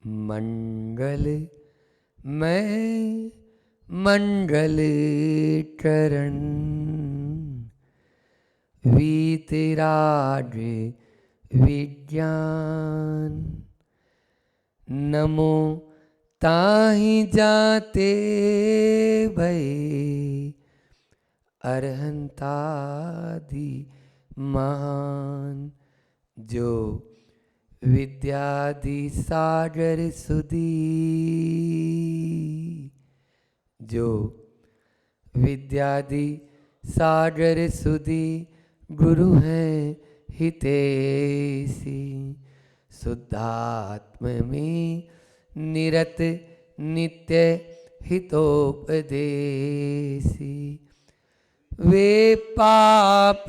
मंगल मैं मंगल करण वीतराग विज्ञान नमो ताहि जाते भय अरहंतादि महान जो विद्यादि सागर सुधी जो विद्यादि सागर सुधी गुरु हैं हितेशी शुद्धात्म में निरत नित्य हितोपदेशी वे पाप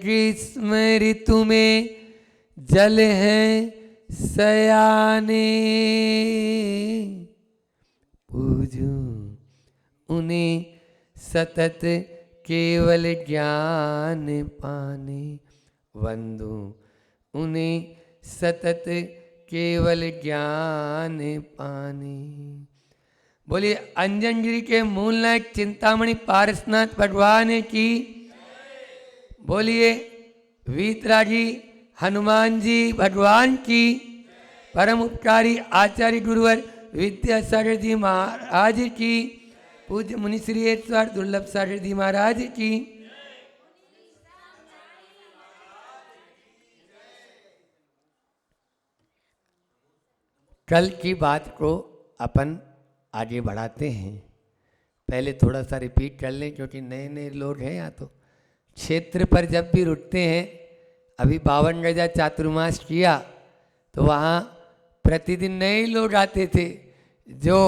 ग्रीष्म ऋतु में जल हैं सयाने पूजूं उन्हें सतत केवल ज्ञान पाने वंदू उन्हें सतत केवल ज्ञान पाने। बोलिए अंजनगिरी के मूल नायक चिंतामणि पारसनाथ भगवान की। बोलिए वीतरागी हनुमान जी भगवान की। परम उपकारी आचार्य गुरुवर विद्यासागर जी महाराज की। पूज्य मुनिश्रीश्वर दुर्लभ सागर जी महाराज की। कल की बात को अपन आगे बढ़ाते हैं। पहले थोड़ा सा रिपीट कर लें क्योंकि नए नए लोग हैं यहाँ तो। क्षेत्र पर जब भी रुकते हैं, अभी 52 गजा चातुर्मास किया तो वहाँ प्रतिदिन नए लोग आते थे जो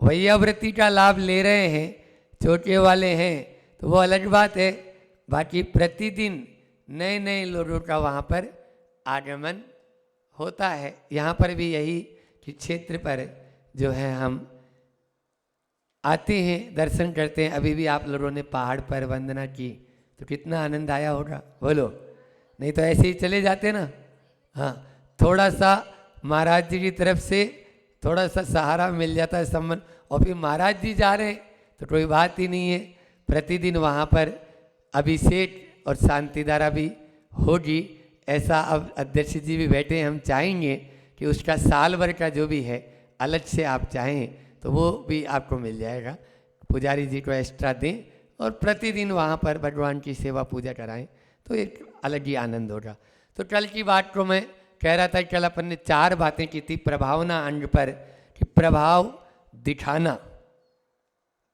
वैयाव्रती का लाभ ले रहे हैं, छोटे वाले हैं तो वो अलग बात है। बाकी प्रतिदिन नए नए लोगों का वहाँ पर आगमन होता है। यहाँ पर भी यही कि क्षेत्र पर जो है हम आते हैं, दर्शन करते हैं। अभी भी आप लोगों ने पहाड़ पर वंदना की तो कितना आनंद आया होगा, बोलो। नहीं तो ऐसे ही चले जाते ना। हाँ, थोड़ा सा महाराज जी की तरफ से थोड़ा सा सहारा मिल जाता है संबंध, और फिर महाराज जी जा रहे हैं तो कोई बात ही नहीं है। प्रतिदिन वहाँ पर अभिषेक और शांति धारा भी होगी। ऐसा अब अध्यक्ष जी भी बैठे हैं, हम चाहेंगे कि उसका साल भर का जो भी है अलग से आप चाहें तो वो भी आपको मिल जाएगा। पुजारी जी को एक्स्ट्रा दें और प्रतिदिन वहाँ पर भगवान की सेवा पूजा कराएं तो एक अलग ही आनंद होगा। तो कल की बात को मैं कह रहा था, कल अपन ने 4 बातें की थी प्रभावना अंग पर, कि प्रभाव दिखाना।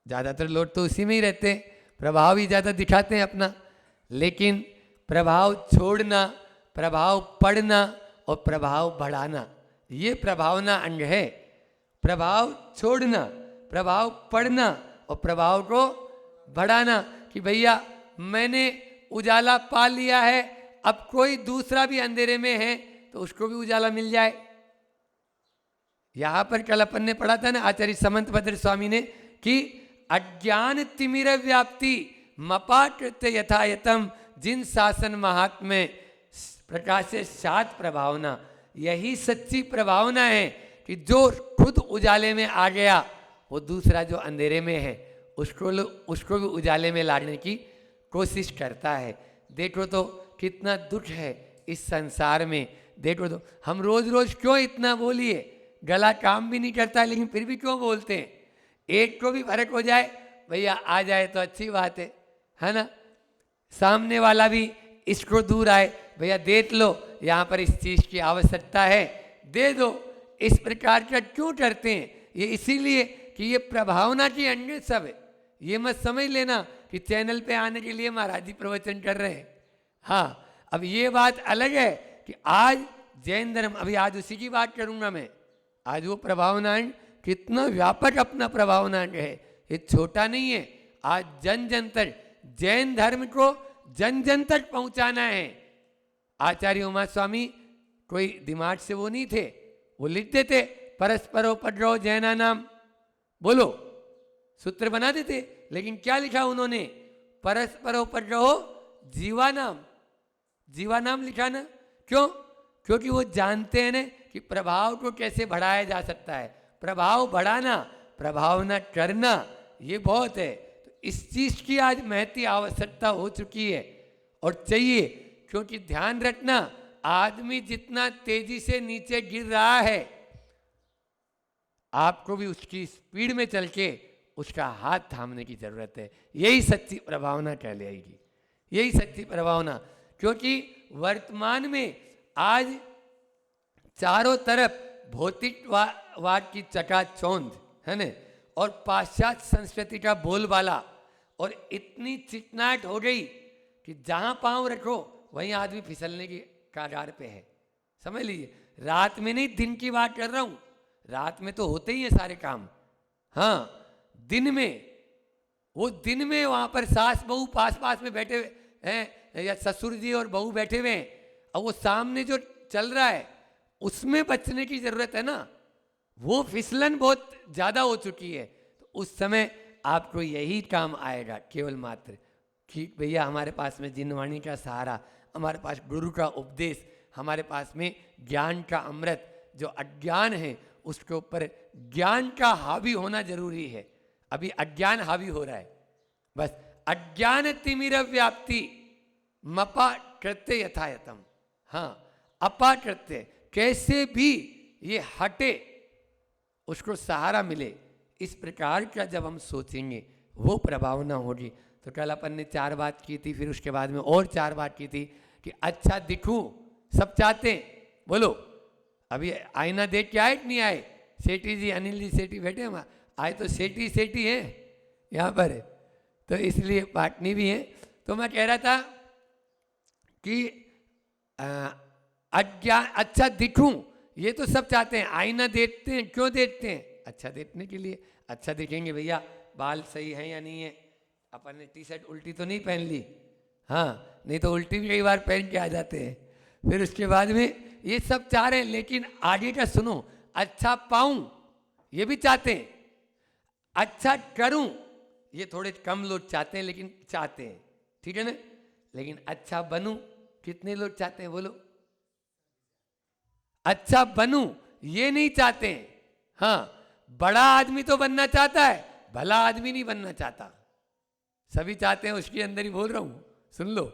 ज़्यादातर लोग तो उसी में ही रहते हैं, प्रभाव ही ज़्यादा दिखाते हैं अपना। लेकिन प्रभाव छोड़ना, प्रभाव पढ़ना और प्रभाव बढ़ाना, ये प्रभावना अंग है। प्रभाव छोड़ना, प्रभाव पढ़ना और प्रभाव को बढ़ाना। कि भैया मैंने उजाला पा लिया है, अब कोई दूसरा भी अंधेरे में है तो उसको भी उजाला मिल जाए। यहां पर कल अपन ने पढ़ा था ना आचार्य समंत भद्र स्वामी ने कि अज्ञान तिमिर व्याप्ति मपाकृत यथायतम जिन शासन महात्म्य प्रकाश से सात प्रभावना। यही सच्ची प्रभावना है कि जो खुद उजाले में आ गया वो दूसरा जो अंधेरे में है उसको भी उजाले में लाने की कोशिश करता है। देखो तो कितना दुख है इस संसार में। देखो तो हम रोज रोज क्यों इतना बोलिए, गला काम भी नहीं करता लेकिन फिर भी क्यों बोलते हैं। एक को भी फर्क हो जाए भैया, आ जाए तो अच्छी बात है ना। सामने वाला भी इसको दूर आए, भैया देख लो यहाँ पर इस चीज़ की आवश्यकता है, दे दो। इस प्रकार का क्यों करते हैं? ये इसीलिए कि ये प्रभावना की अंग सब है। ये मत समझ लेना कि चैनल पे आने के लिए महाराज जी प्रवचन कर रहे हैं। हाँ, अब ये बात अलग है कि आज जैन धर्म, अभी आज उसी की बात करूंगा मैं। आज वो प्रभावना अंग कितना व्यापक अपना प्रभावना अंग है, ये छोटा नहीं है। आज जन जन तक जैन धर्म को जन जन तक पहुंचाना है। आचार्य उमा स्वामी कोई दिमाग से वो नहीं थे, वो लिखते थे परस्परोपद्रव जैना नाम, बोलो सूत्र बना देते। लेकिन क्या लिखा उन्होंने? परस्परोपद्रव जीवा नाम। जीवा नाम लिखा ना, क्यों? क्योंकि वो जानते हैं ना कि प्रभाव को कैसे बढ़ाया जा सकता है। प्रभाव बढ़ाना, प्रभाव न करना, ये बहुत है। तो इस चीज की आज महती आवश्यकता हो चुकी है और चाहिए, क्योंकि ध्यान रखना, आदमी जितना तेजी से नीचे गिर रहा है, आपको भी उसकी स्पीड में चल के उसका हाथ थामने की जरूरत है। यही सच्ची प्रभावना कहलाएगी, यही सच्ची प्रभावना। क्योंकि वर्तमान में आज चारों तरफ भौतिकवाद की चकाचौंध है न, और पाश्चात्य संस्कृति का बोलबाला, और इतनी चिकनाहट हो गई कि जहां पांव रखो वहीं आदमी फिसलने की कगार पे है। समझ लीजिए, रात में नहीं, दिन की बात कर रहा हूं। रात में तो होते ही है सारे काम, हाँ, दिन में, वो दिन में वहां पर सास बहू पास पास में बैठे हुए हैं, या ससुर जी और बहू बैठे हुए हैं, और वो सामने जो चल रहा है उसमें बचने की जरूरत है ना। वो फिसलन बहुत ज्यादा हो चुकी है। तो उस समय आपको यही काम आएगा केवल मात्र कि भैया हमारे पास में जिनवाणी का सहारा, हमारे पास गुरु का उपदेश, हमारे पास में ज्ञान का अमृत, जो अज्ञान है उसके ऊपर ज्ञान का हावी होना जरूरी है। अभी अज्ञान हावी हो रहा है, बस अज्ञान तिमिर व्याप्ति मपा कृत्य यथायतम। हाँ, अपा कृत्य कैसे भी ये हटे, उसको सहारा मिले, इस प्रकार का जब हम सोचेंगे वो प्रभावना होगी। तो कल अपन ने 4 बात की थी, फिर उसके बाद में और 4 बात की थी कि अच्छा दिखूं, सब चाहते हैं, बोलो अभी आईना देख के आए कि नहीं आए? सेठी जी, अनिल जी सेठी बैठे हम आए, तो सेठी सेठी हैं यहाँ पर, तो इसलिए पाटनी भी हैं। तो मैं कह रहा था कि अज्ञान, अच्छा दिखूं, ये तो सब चाहते हैं। आईना देखते हैं, क्यों देखते हैं? अच्छा देखने के लिए। अच्छा दिखेंगे भैया, बाल सही हैं या नहीं है, अपन ने टी शर्ट उल्टी तो नहीं पहन ली, हाँ, नहीं तो उल्टी भी कई बार पहन के आ जाते हैं। फिर उसके बाद में ये सब चाह रहे हैं, लेकिन आगे का सुनो, अच्छा पाऊं ये भी चाहते हैं, अच्छा करूं ये थोड़े कम लोग चाहते हैं, लेकिन चाहते हैं, ठीक है ना। लेकिन अच्छा बनूं कितने लोग चाहते हैं, बोलो? अच्छा बनूं ये नहीं चाहते हैं। हाँ, बड़ा आदमी तो बनना चाहता है, भला आदमी नहीं बनना चाहता। सभी चाहते हैं, उसके अंदर ही बोल रहा हूं, सुन लो।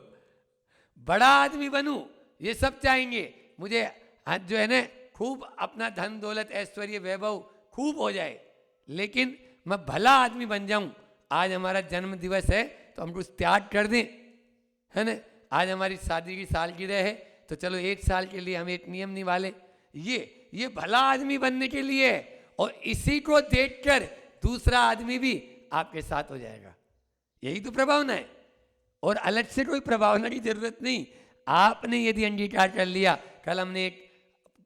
बड़ा आदमी बनूं ये सब चाहेंगे, मुझे जो है ना खूब अपना धन दौलत ऐश्वर्य वैभव खूब हो जाए, लेकिन मैं भला आदमी बन जाऊं। आज हमारा जन्म दिवस है तो हम कुछ त्याग कर दें, है ना। आज हमारी शादी की सालगिरह है तो चलो 1 साल के लिए हम एक नियम निभालें, ये भला आदमी बनने के लिए है। और इसी को देखकर दूसरा आदमी भी आपके साथ हो जाएगा। यही तो प्रभावना है, और अलग से कोई प्रभावना की जरूरत नहीं। आपने यदि अंगीकार कर लिया, कल हमने एक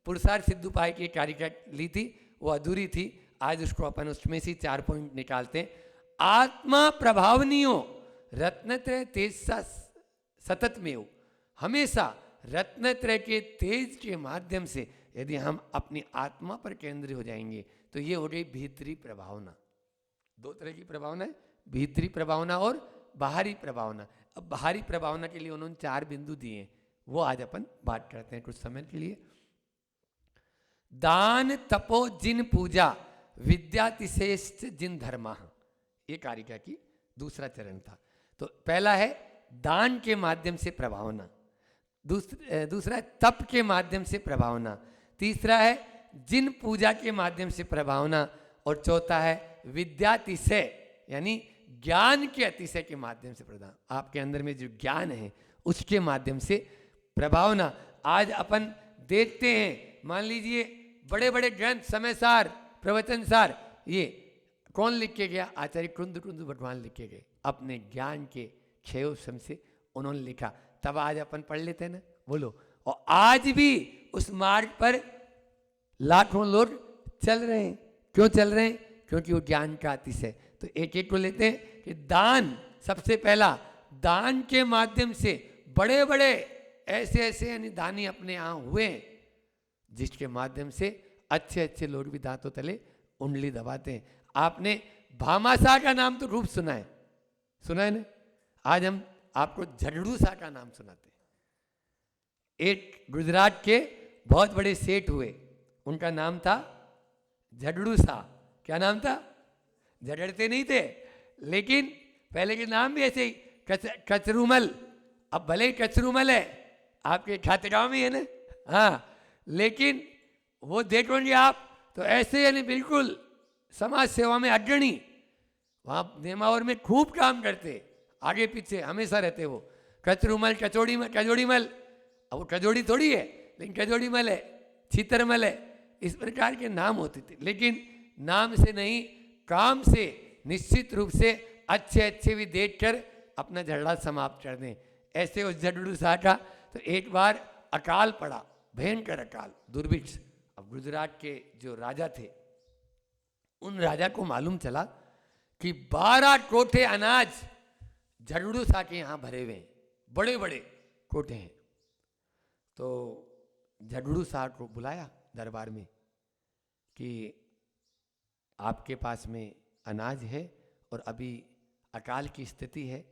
पुरुषार्थ सिद्ध उपाय की कारिका ली थी, वो अधूरी थी, आज उसको अपन उसमें से 4 पॉइंट निकालते हैं। आत्मा प्रभावनियो रत्नत्रय तेज सा सतत में हो, हमेशा रत्नत्रय के तेज के माध्यम से यदि हम अपनी आत्मा पर केंद्रित हो जाएंगे तो ये हो गई भीतरी प्रभावना। 2 तरह की प्रभावना है, भीतरी प्रभावना और बाहरी प्रभावना। अब बाहरी प्रभावना के लिए उन्होंने 4 बिंदु दिए हैं, वो आज अपन बात करते हैं कुछ समय के लिए। दान तपो जिन पूजा विद्यातिश्रेष्ठ जिन धर्मा, ये कारिका की दूसरा चरण था। तो पहला है दान के माध्यम से प्रभावना, दूसरा है तप के माध्यम से प्रभावना, तीसरा है जिन पूजा के माध्यम से प्रभावना, और चौथा है विद्यातिशय यानी ज्ञान के अतिशय के माध्यम से प्रदान। आपके अंदर में जो ज्ञान है उसके माध्यम से प्रभावना। आज अपन देखते हैं, मान लीजिए बड़े बड़े ग्रंथ, समय सार, प्रवचन सार, ये कौन लिख के गया? आचार्य कुंद भगवान लिख के गए, अपने ज्ञान के क्षयोपम से उन्होंने लिखा, तब आज अपन पढ़ लेते हैं ना, बोलो। और आज भी उस मार्ग पर लाखों लोग चल रहे हैं। क्यों चल रहे हैं? क्योंकि वो ज्ञान का अतिशय। तो एक एक को लेते हैं कि दान, सबसे पहला दान के माध्यम से बड़े बड़े ऐसे ऐसे यानी दानी अपने यहाँ हुए, जिसके माध्यम से अच्छे अच्छे लोग भी दांतों तले उंगली दबाते हैं। आपने भामाशाह का नाम तो खूब सुना है ना। आज हम आपको झगड़ू शाह का नाम सुनाते हैं। एक गुजरात के बहुत बड़े सेठ हुए, उनका नाम था झडड़ू सा। क्या नाम था? झगड़ते नहीं थे, लेकिन पहले के नाम भी ऐसे ही कचरूमल। अब भले ही कचरूमल है, आपके छात्राओं में है ना, हाँ, लेकिन वो देखोगे आप तो ऐसे यानी बिल्कुल समाज सेवा में अग्रणी, वहाँ नेमावर में खूब काम करते, आगे पीछे हमेशा रहते वो। कचरूमल, कचोड़ीमल, अब वो कचोड़ी थोड़ी है, लेकिन कचोड़ीमल है, छितरमल है, इस प्रकार के नाम होते थे। लेकिन नाम से नहीं, काम से निश्चित रूप से अच्छे अच्छे भी देखकर अपना झगड़ा समाप्त कर दें। ऐसे उस झगड़ू शाह का तो एक बार अकाल पड़ा, भयंकर अकाल, दुर्भिक्ष। अब गुजरात के जो राजा थे, उन राजा को मालूम चला कि 12 कोठे अनाज झगड़ू शाह के यहाँ भरे हुए हैं, बड़े बड़े कोठे हैं। तो झगड़ू शाह को बुलाया दरबार में कि आपके पास में अनाज है और अभी अकाल की स्थिति है।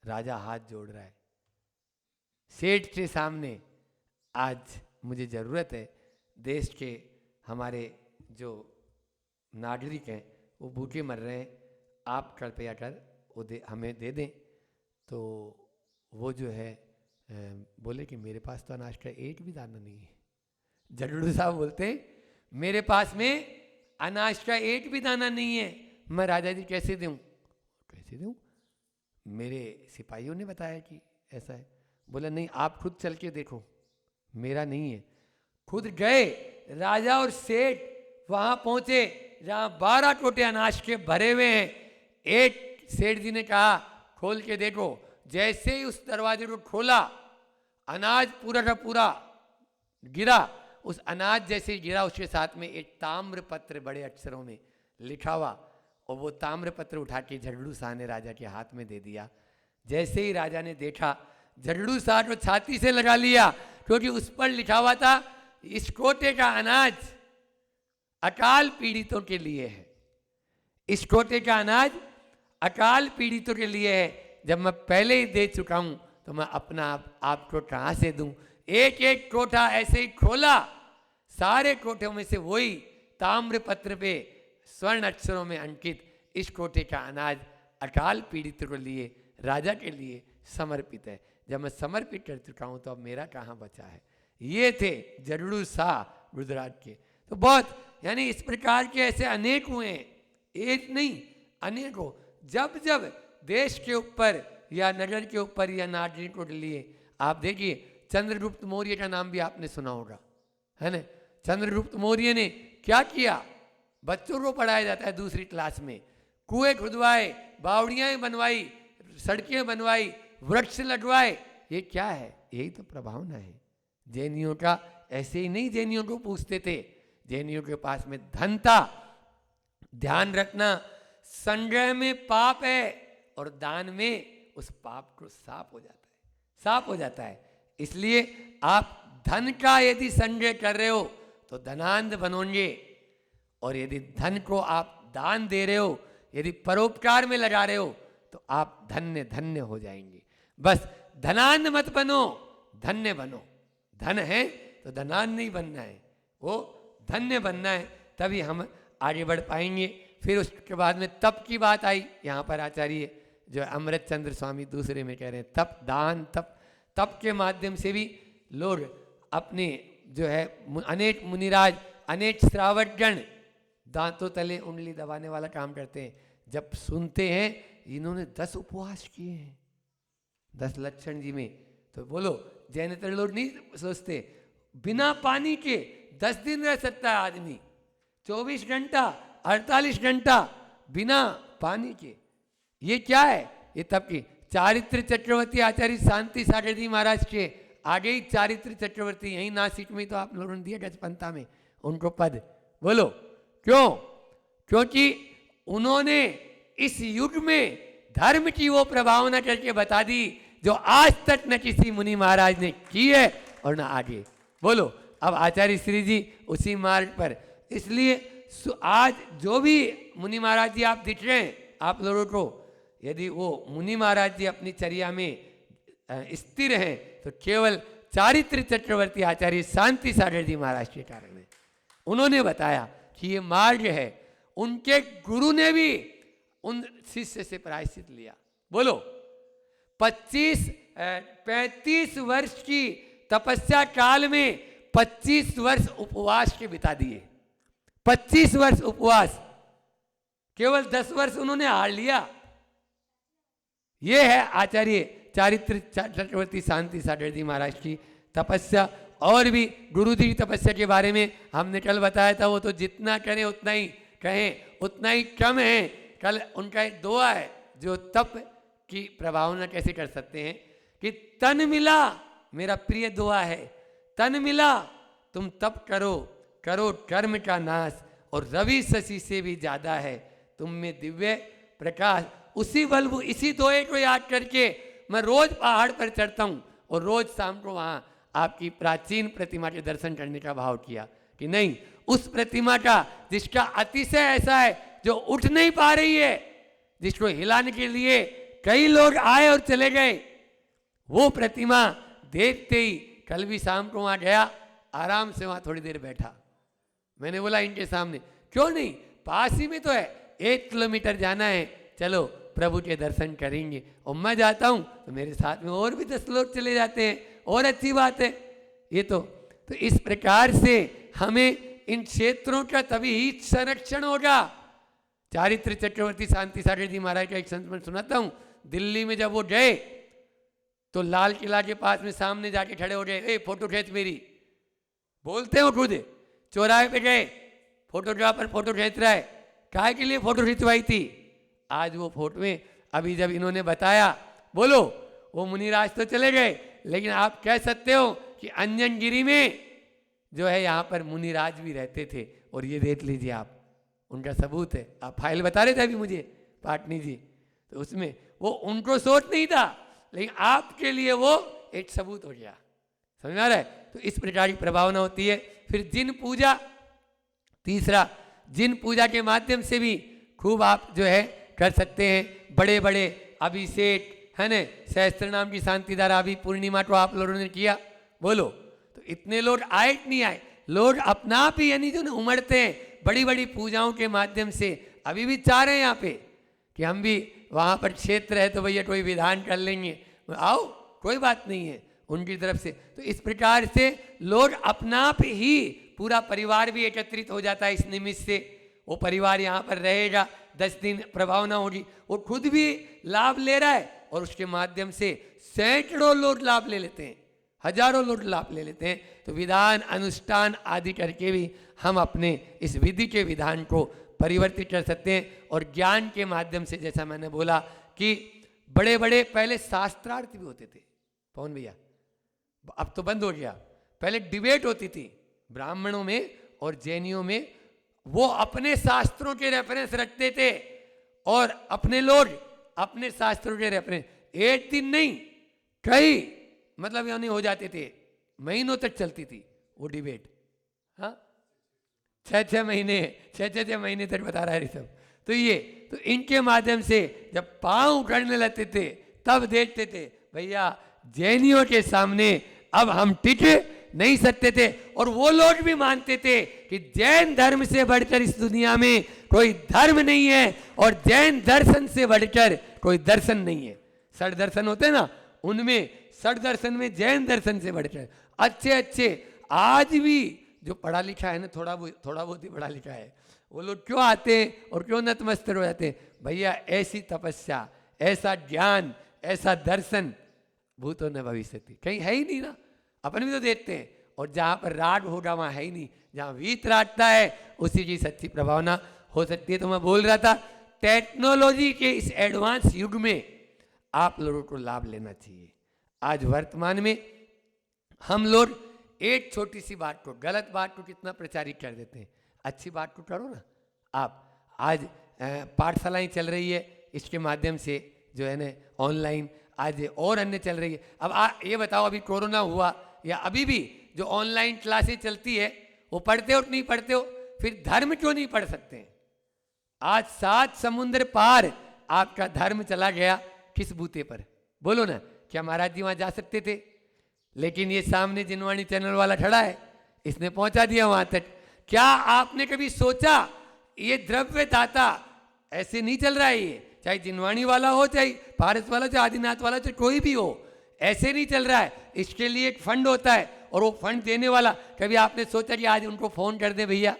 राजा हाथ जोड़ रहा है, सेठ के सामने आज मुझे ज़रूरत है, देश के हमारे जो नागरिक हैं वो भूखे मर रहे हैं, आप कृपया कर वो हमें दे दें। तो वो जो है बोले कि मेरे पास तो अनाज का एक भी दाना नहीं है। झगड़ू साहब बोलते हैं मेरे पास में अनाज का एक भी दाना नहीं है, मैं राजा जी कैसे दूं? कैसे दूं? मेरे सिपाहियों ने बताया कि ऐसा है। बोला नहीं, आप खुद चल के देखो, मेरा नहीं है। खुद गए, राजा और सेठ वहां पहुंचे जहां 12 कोटे अनाज के भरे हुए हैं। एक सेठ जी ने कहा खोल के देखो। जैसे ही उस दरवाजे को खोला, अनाज पूरा का पूरा गिरा। उस अनाज जैसे गिरा, उसके साथ में एक ताम्र पत्र बड़े अक्षरों में लिखा हुआ, और वो ताम्र पत्र उठा के झगड़ू शाह ने राजा के हाथ में दे दिया। जैसे ही राजा ने देखा, झगड़ू शाह को छाती से लगा लिया, क्योंकि उस पर लिखा हुआ था इस कोटे का अनाज अकाल पीड़ितों के लिए है। इस कोटे का अनाज अकाल पीड़ितों के लिए है। जब मैं पहले ही दे चुका हूं तो मैं अपना आपको कहां से दूं? एक एक कोठा ऐसे ही खोला, सारे कोठों में से वही ताम्र पत्र पे स्वर्ण अक्षरों में अंकित इस कोटे का अनाज अकाल पीड़ितों के लिए, राजा के लिए समर्पित है। जब मैं समर्पित कर चुका हूं तो अब मेरा कहां बचा है? ये थे झगड़ू शाह गुजरात के। तो बहुत यानी इस प्रकार के ऐसे अनेक हुए हैं, एक नहीं अनेकों। जब जब देश के ऊपर या नगर के ऊपर या नागरिकों के लिए, आप देखिए चंद्रगुप्त मौर्य का नाम भी आपने सुना होगा, है ना। चंद्रगुप्त मौर्य ने क्या किया? बच्चों को पढ़ाया जाता है दूसरी क्लास में, कुएं खुदवाए, बावड़ियाँ बनवाई, सड़कें बनवाई, वृक्ष लगवाए। ये क्या है? यही तो प्रभावना है जैनियों का। ऐसे ही नहीं जैनियों को पूछते थे, जैनियों के पास में धन था। ध्यान रखना, संग्रह में पाप है और दान में उस पाप को साफ हो जाता है, साफ हो जाता है। इसलिए आप धन का यदि संग्रह कर रहे हो तो धनांध बनोगे, और यदि धन को आप दान दे रहे हो, यदि परोपकार में लगा रहे हो, तो आप धन्य धन्य हो जाएंगे। बस धनांध मत बनो, धन्य बनो। धन है तो धनांध नहीं बनना है, वो धन्य बनना है, तभी हम आगे बढ़ पाएंगे। फिर उसके बाद में तप की बात आई। यहाँ पर आचार्य जो अमृत चंद्र स्वामी दूसरे में कह रहे हैं तप, दान, तप। तप के माध्यम से भी लोग अपने जो है अनेक मुनिराज, अनेक श्रावकगण दांतों तले उंगली दबाने वाला काम करते हैं। जब सुनते हैं इन्होंने 10 उपवास किए हैं 10 लक्षण जी में, तो बोलो जैनेतर लोग नहीं सोचते बिना पानी के 10 दिन रह सकता है आदमी, 24 घंटा 48 घंटा बिना पानी के। ये क्या है? ये तब की चारित्र चक्रवर्ती आचार्य शांति सागर जी महाराज के आगे ही चारित्र चक्रवर्ती, यही नासिक में तो आप लोगों ने दिया गजपंथा में उनको पद। बोलो क्यों? क्योंकि उन्होंने इस युग में धर्म की वो प्रभावना करके बता दी जो आज तक न किसी मुनि महाराज ने की है और न आगे। बोलो, अब आचार्य श्री जी उसी मार्ग पर। इसलिए आज जो भी मुनि महाराज जी आप दिख रहे हैं आप लोगों को, यदि वो मुनि महाराज जी अपनी चर्या में स्थिर हैं तो केवल चारित्र चक्रवर्ती आचार्य शांति सागर जी महाराज के कारण है। उन्होंने बताया कि ये मार्ग है। उनके गुरु ने भी उन शिष्य से प्रायश्चित लिया। बोलो, 35 वर्ष की तपस्या काल में 25 वर्ष उपवास के बिता दिए। 25 वर्ष उपवास, केवल 10 वर्ष उन्होंने हार लिया। ये है आचार्य चारित्र चक्रवर्ती शांति सागर जी महाराज की तपस्या। और भी गुरु जी की तपस्या के बारे में हमने कल बताया था, वो तो जितना करें उतना ही कहें उतना ही कम है। कल उनका एक दुआ है जो तप की प्रभावना कैसे कर सकते हैं कि तन मिला, मेरा प्रिय दुआ है, तन मिला तुम तप करो, करो कर्म का नाश, और रवि शशि से भी ज्यादा है तुम में दिव्य प्रकाश। उसी बल इसी दोहे को याद करके मैं रोज पहाड़ पर चढ़ता हूँ और रोज शाम को वहाँ आपकी प्राचीन प्रतिमा के दर्शन करने का भाव किया कि नहीं, उस प्रतिमा का जिसका अतिशय ऐसा है जो उठ नहीं पा रही है, जिसको हिलाने के लिए कई लोग आए और चले गए, वो प्रतिमा देखते ही कल भी शाम को वहाँ गया, आराम से वहाँ थोड़ी देर बैठा। मैंने बोला इनके सामने, क्यों नहीं, पास ही में तो है, 1 किलोमीटर जाना है, चलो प्रभु के दर्शन करेंगे। और मैं जाता हूँ तो मेरे साथ में और भी 10 लोग चले जाते हैं, और अच्छी बात है ये तो इस प्रकार से हमें इन क्षेत्रों का तभी ही संरक्षण होगा। चारित्र चक्रवर्ती शांति सागर जी महाराज का एक संस्मरण सुनाता हूँ। दिल्ली में जब वो गए तो लाल किला के पास में सामने जाके खड़े हो गए, ए फोटो खींच मेरी, बोलते हो खुद। चौराहे पे गए, फोटोग्राफर फोटो खींच रहा है, काहे के लिए फोटो खिंचवाई थी? आज वो फोटो में अभी जब इन्होंने बताया, बोलो वो मुनिराज तो चले गए, लेकिन आप कह सकते हो कि अंजनगिरी में जो है यहाँ पर मुनिराज भी रहते थे। और ये देख लीजिए आप, उनका सबूत है। आप फाइल बता रहे थे अभी मुझे पाटनी जी, तो उसमें वो उनको सोच नहीं था, लेकिन आपके लिए वो एक सबूत हो गया। समझ में आ रहा है? तो इस प्रकार की प्रभावना होती है। फिर जिन पूजा, तीसरा जिन पूजा के माध्यम से भी खूब आप जो है कर सकते हैं। बड़े बड़े अभिषेक है न, सहस्त्र नाम की शांति धारा अभी पूर्णिमा को आप लोगों ने किया, बोलो तो इतने लोग आए कि नहीं आए? लोग अपना आप ही यानी जो उमड़ते हैं बड़ी बड़ी पूजाओं के माध्यम से। अभी भी चाह रहे हैं यहाँ पे कि हम भी वहाँ पर क्षेत्र है तो भैया कोई विधान कर लेंगे, आओ कोई बात नहीं है उनकी तरफ से। तो इस प्रकार से लोग अपना आप ही, पूरा परिवार भी एकत्रित हो जाता है इस निमित्त से। वो परिवार यहाँ पर रहेगा, 10 दिन प्रभावना होगी, वो खुद भी लाभ ले रहा है और उसके माध्यम से सैकड़ों लोग लाभ ले लेते हैं, हजारों लोग लाभ ले लेते हैं। तो विधान अनुष्ठान आदि करके भी हम अपने इस विधि के विधान को परिवर्तित कर सकते हैं। और ज्ञान के माध्यम से, जैसा मैंने बोला कि बड़े बड़े पहले शास्त्रार्थ भी होते थे पवन भैया, अब तो बंद हो गया। पहले डिबेट होती थी ब्राह्मणों में और जैनियों में, वो अपने शास्त्रों के रेफरेंस रखते थे और अपने लोग अपने शास्त्रों के रेफरेंस। एक दिन नहीं, कई मतलब यानी हो जाते थे, महीनों तक चलती थी वो डिबेट। हाँ, 6 महीने तक बता रहा है ऋषभ। तो ये तो इनके माध्यम से जब पांव उखड़ने लगते थे तब देखते थे भैया जैनियों के सामने अब हम टिक नहीं सकते थे। और वो लोग भी मानते थे कि जैन धर्म से बढ़कर इस दुनिया में कोई धर्म नहीं है और जैन दर्शन से बढ़कर कोई दर्शन नहीं है। 6 दर्शन होते हैं ना, उनमें 6 दर्शन में जैन दर्शन से बढ़कर अच्छे आज भी जो पढ़ा लिखा है ना, थोड़ा बहुत ही पढ़ा लिखा है, वो लोग क्यों आते हैं और क्यों नतमस्तक हो जाते हैं? भैया ऐसी तपस्या, ऐसा ज्ञान, ऐसा दर्शन भूतो न भविष्यति कहीं है ही नहीं ना। अपन भी तो देखते हैं, और जहाँ पर राग होगा वहाँ है ही नहीं। जहाँ वीत रागता है उसी की सच्ची प्रभावना हो सकती है। तो मैं बोल रहा था टेक्नोलॉजी के इस एडवांस युग में आप लोगों को लाभ लेना चाहिए। आज वर्तमान में हम लोग एक छोटी सी बात को, गलत बात को कितना प्रचारित कर देते हैं। अच्छी बात को करो ना आप। आज पाठशालाएं चल रही है, इसके माध्यम से जो है ना ऑनलाइन, आज और अन्य चल रही है। अब ये बताओ, अभी कोरोना हुआ या अभी भी जो ऑनलाइन क्लासेस चलती है, वो पढ़ते हो कि नहीं पढ़ते हो? फिर धर्म क्यों नहीं पढ़ सकते हैं? आज 7 समुद्र पार आपका धर्म चला गया किस बूते पर? बोलो ना, क्या महाराज जी वहां जा सकते थे? लेकिन ये सामने जिनवाणी चैनल वाला खड़ा है, इसने पहुंचा दिया वहां तक। क्या आपने कभी सोचा ये द्रव्य दाता ऐसे नहीं चल रहा है, ये चाहे जिनवाणी वाला हो, चाहे पारस वाला, चाहे आदिनाथ वाला, चाहे कोई भी हो, ऐसे नहीं चल रहा है। इसके लिए एक फंड होता है, और वो फंड देने वाला, कभी आपने सोचा कि आज उनको फोन कर दे भैया,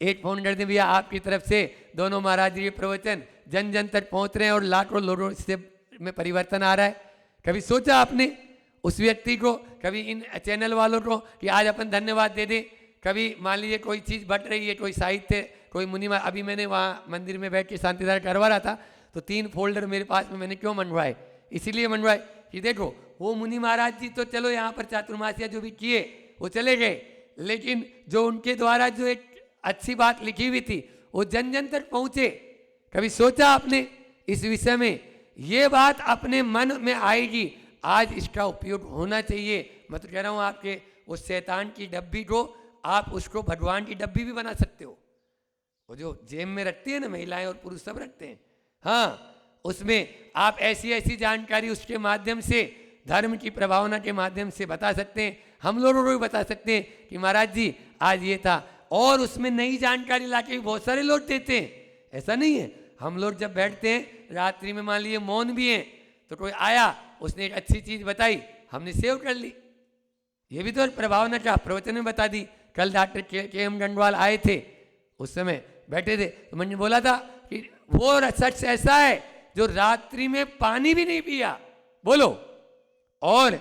एक फोन कर दे भैया, आपकी तरफ से दोनों महाराज जी के प्रवचन जन जन तक पहुंच रहे हैं और लाखों लोगों से में परिवर्तन आ रहा है। कभी सोचा आपने उस व्यक्ति को, कभी इन चैनल वालों को कि आज अपन धन्यवाद दे दें? कभी मान लीजिए कोई चीज़ बट रही है, कोई साहित्य, कोई मुनिमा, अभी मैंने वहाँ मंदिर में बैठ के शांतिधारा करवा रहा था, तो 3 फोल्डर मेरे पास में, मैंने क्यों मंगवाए? इसीलिए मंगवाए कि देखो वो मुनि महाराज जी तो चलो यहाँ पर चातुर्मासिया जो भी किए वो चले गए, लेकिन जो उनके द्वारा जो एक अच्छी बात लिखी हुई थी वो जन जन तक पहुँचे। कभी सोचा आपने इस विषय में? ये बात अपने मन में आएगी, आज इसका उपयोग होना चाहिए। मैं तो कह रहा हूँ आपके उस शैतान की डब्बी को आप उसको भगवान की डब्बी भी बना सकते हो। वो जो जेब में रखती है ना, महिलाएं और पुरुष सब रखते हैं, हाँ, उसमें आप ऐसी ऐसी जानकारी उसके माध्यम से, धर्म की प्रभावना के माध्यम से बता सकते हैं। हम लोगों को भी बता सकते हैं कि महाराज जी आज ये था, और उसमें नई जानकारी लाके बहुत सारे लोग देते हैं। ऐसा नहीं है, हम लोग जब बैठते हैं रात्रि में, मान लीजिए मौन भी हैं, तो कोई आया, उसने एक अच्छी चीज़ बताई, हमने सेव कर ली, ये भी तो प्रभावना का प्रवचन में बता दी। कल डॉक्टर के एम गंडवाल आए थे, उस समय बैठे थे, तो मैंने बोला था कि वो शख्स ऐसा है जो रात्रि में पानी भी नहीं पिया, बोलो, और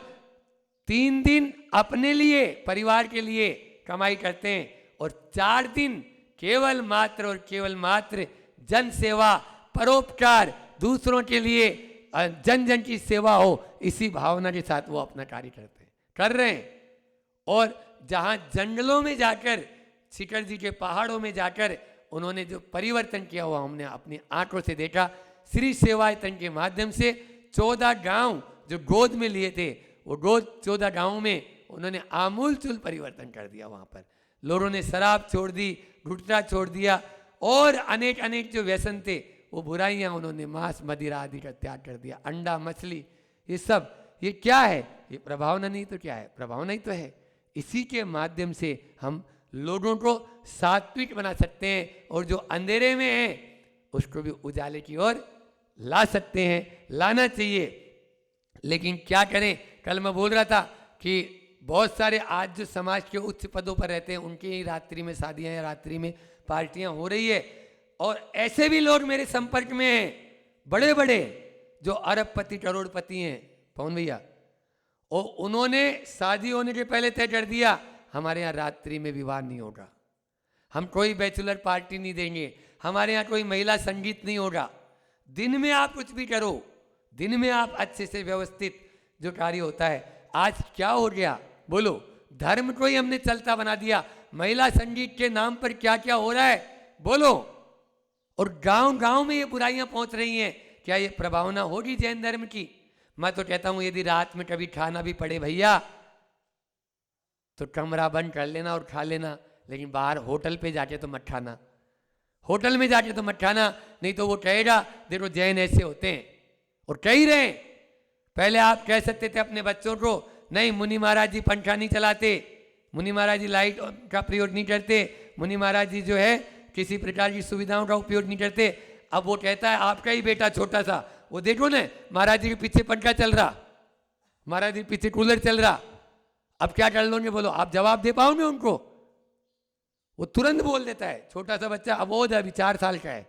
3 दिन अपने लिए, परिवार के लिए कमाई करते हैं, और 4 दिन केवल मात्र और केवल मात्र जन सेवा, परोपकार, दूसरों के लिए जन जन की सेवा हो, इसी भावना के साथ वो अपना कार्य करते हैं, कर रहे हैं। और जहाँ जंगलों में जाकर, शिखर जी के पहाड़ों में जाकर उन्होंने जो परिवर्तन किया हुआ हमने अपनी आंखों से देखा। श्री सेवायतन के माध्यम से 14 गांव जो गोद में लिए थे, वो गोद 14 गांवों में उन्होंने आमूल चूल परिवर्तन कर दिया। वहाँ पर लोगों ने शराब छोड़ दी, गुटखा छोड़ दिया, और अनेक अनेक जो व्यसन थे, वो बुराइयाँ, उन्होंने मांस मदिरा आदि का त्याग कर दिया, अंडा मछली, ये सब, ये क्या है? ये प्रभावना नहीं तो क्या है? प्रभावना ही तो है। इसी के माध्यम से हम लोगों को सात्विक बना सकते हैं, और जो अंधेरे में है उसको भी उजाले की ओर ला सकते हैं, लाना चाहिए। लेकिन क्या करें, कल मैं बोल रहा था कि बहुत सारे आज जो समाज के उच्च पदों पर रहते हैं, उनके ही रात्रि में शादियां या रात्रि में पार्टियां हो रही है, और ऐसे भी लोग मेरे संपर्क में हैं, बड़े बड़े जो अरबपति करोड़पति हैं, पवन भैया, और उन्होंने शादी होने के पहले तय कर दिया हमारे यहाँ रात्रि में विवाह नहीं होगा, हम कोई बैचलर पार्टी नहीं देंगे, हमारे यहाँ कोई महिला संगीत नहीं होगा, दिन में आप कुछ भी करो, दिन में आप अच्छे से व्यवस्थित जो कार्य होता है। आज क्या हो गया बोलो, धर्म को ही हमने चलता बना दिया, महिला संगीत के नाम पर क्या क्या हो रहा है बोलो, और गांव गांव में ये बुराइयां पहुंच रही हैं। क्या ये प्रभावना होगी जैन धर्म की? मैं तो कहता हूं यदि रात में कभी खाना भी पड़े भैया तो कमरा बंद कर लेना और खा लेना, लेकिन बाहर होटल पे जाके तो मत खाना, होटल में जाके तो मत खाना, नहीं तो वो कहेगा देखो जैन ऐसे होते हैं, और कह ही रहे। पहले आप कह सकते थे अपने बच्चों को, नहीं मुनि महाराज जी पंखा नहीं चलाते, मुनि महाराज जी लाइट का प्रयोग नहीं करते, मुनि महाराज जी जो है किसी प्रकार की सुविधाओं का उपयोग नहीं करते। अब वो कहता है आपका ही बेटा छोटा सा, वो देखो ना महाराज जी के पीछे पंखा चल रहा, महाराज जी के पीछे कूलर चल रहा, अब क्या कर लोगे बोलो? आप जवाब दे पाओगे उनको? वो तुरंत बोल देता है, छोटा सा बच्चा अबोध है, अभी 4 साल का है,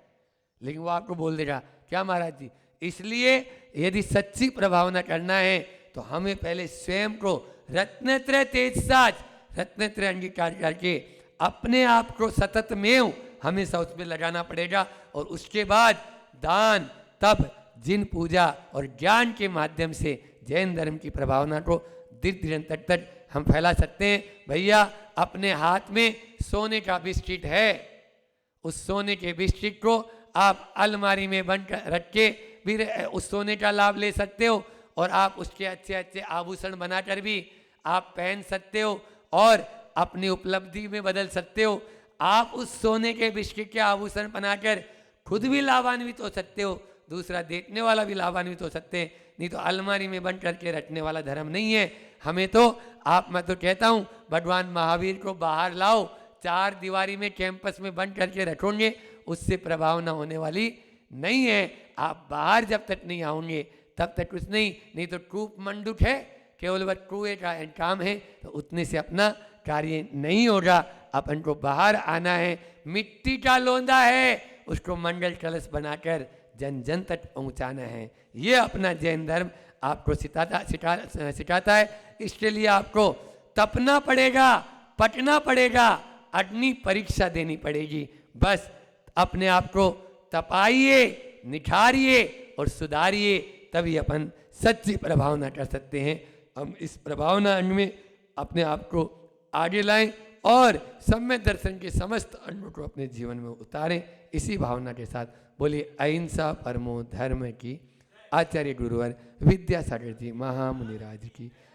लेकिन वो आपको बोल देगा क्या महाराज जी। इसलिए यदि सच्ची प्रभावना करना है तो हमें पहले स्वयं को रत्नत्रय तेज साज, रत्नत्रय अंगीकार करके अपने आप को सतत में हमेशा उसमें लगाना पड़ेगा, और उसके बाद दान, तप, जिन पूजा और ज्ञान के माध्यम से जैन धर्म की प्रभावना को दीर्घ दिगंत तक हम फैला सकते हैं। भैया अपने हाथ में सोने का बिस्किट है, उस सोने के बिस्किट को आप अलमारी में बंद रख के भी उस सोने का लाभ ले सकते हो, और आप उसके अच्छे अच्छे आभूषण बनाकर भी आप पहन सकते हो और अपनी उपलब्धि में बदल सकते हो। आप उस सोने के बिस्किट के आभूषण बनाकर खुद भी लाभान्वित हो सकते हो, दूसरा देखने वाला भी लाभान्वित हो सकते हैं। नहीं तो अलमारी में बंद करके रखने वाला धर्म नहीं है। हमें तो मैं तो कहता हूँ भगवान महावीर को बाहर लाओ, चार दीवारी में कैंपस में बंद करके रखोगे उससे प्रभाव ना होने वाली नहीं है। आप बाहर जब तक नहीं आओगे तब तक कुछ नहीं तो कूप मंडूक है, केवल वह कुएं का काम है, तो उतने से अपना कार्य नहीं होगा। अपन को बाहर आना है, मिट्टी का लोंदा है उसको मंगल कलश बनाकर जन जन तक पहुंचाना है। ये अपना जैन धर्म आपको सिखाता है। इसके लिए आपको तपना पड़ेगा, पटना पड़ेगा, अग्नि परीक्षा देनी पड़ेगी। बस अपने आप को तपाइए, निखारिए और सुधारिए, तभी अपन सच्ची प्रभावना कर सकते हैं। हम इस प्रभावना में अपने आप को आगे लाएं और सम्य दर्शन के समस्त अंगों को अपने जीवन में उतारें। इसी भावना के साथ बोलिए अहिंसा परमो धर्म की। आचार्य गुरुवर विद्यासागर जी महामुनिराज की